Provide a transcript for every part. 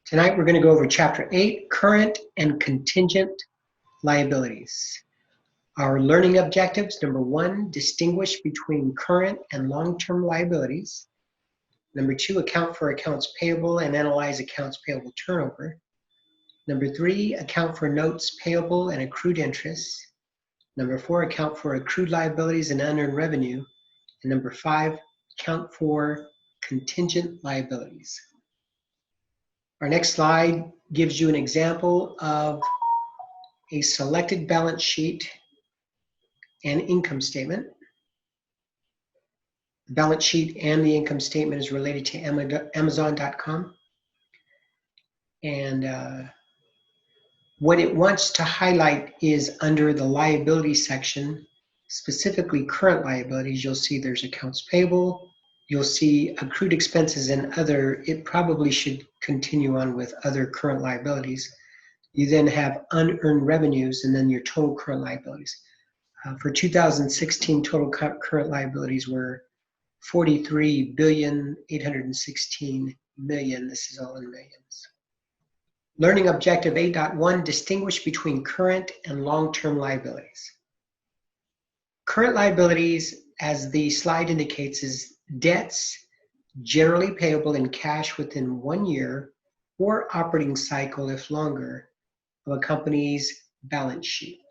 Tonight we're going to go over Chapter 8, Current and Contingent Liabilities. Our learning objectives: number 1, distinguish between current and long-term liabilities. Number 2, account for accounts payable and analyze accounts payable turnover. Number 3, account for notes payable and accrued interest. Number 4, account for accrued liabilities and unearned revenue. And number 5, account for contingent liabilities. Our next slide gives you an example of a selected balance sheet and income statement. The balance sheet and the income statement is related to Amazon.com. And what it wants to highlight is under the liability section, specifically current liabilities. You'll see there's accounts payable. You'll see accrued expenses and other. It probably should continue on with other current liabilities. You then have unearned revenues and then your total current liabilities. For 2016, total current liabilities were $43,816,000,000. This is all in millions. Learning objective 8.1, distinguish between current and long-term liabilities. Current liabilities, as the slide indicates, is debts generally payable in cash within 1 year or operating cycle, if longer, of a company's balance sheet.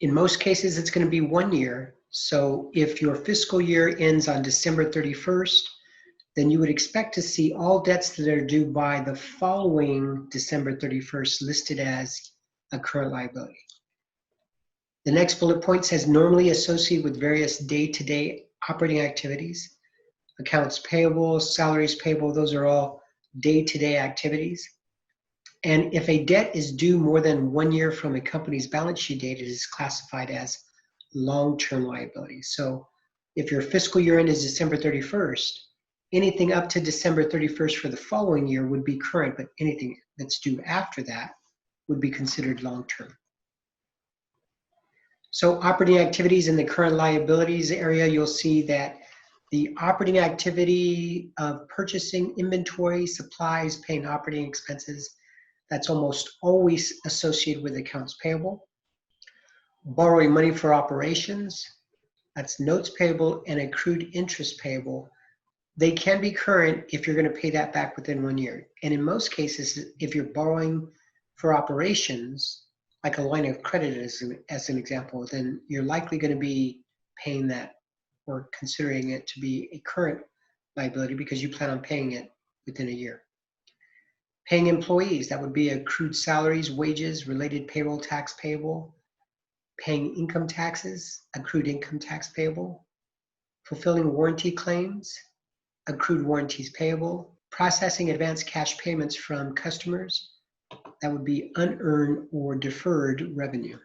In most cases, it's going to be 1 year. So if your fiscal year ends on December 31st, then you would expect to see all debts that are due by the following December 31st listed as a current liability. The next bullet point says normally associated with various day-to-day operating activities. Accounts payable, salaries payable, those are all day-to-day activities. And if a debt is due more than 1 year from a company's balance sheet date, it is classified as long-term liabilities. So if your fiscal year end is December 31st, anything up to December 31st for the following year would be current, but anything that's due after that would be considered long-term. So operating activities in the current liabilities area, you'll see that the operating activity of purchasing inventory, supplies, paying operating expenses, that's almost always associated with accounts payable. Borrowing money for operations, that's notes payable and accrued interest payable. They can be current if you're going to pay that back within 1 year. And in most cases, if you're borrowing for operations, like a line of credit as an example, then you're likely going to be paying that or considering it to be a current liability because you plan on paying it within a year. Paying employees, that would be accrued salaries, wages, related payroll tax payable. Paying income taxes, accrued income tax payable. Fulfilling warranty claims, accrued warranties payable. Processing advanced cash payments from customers, that would be unearned or deferred revenue.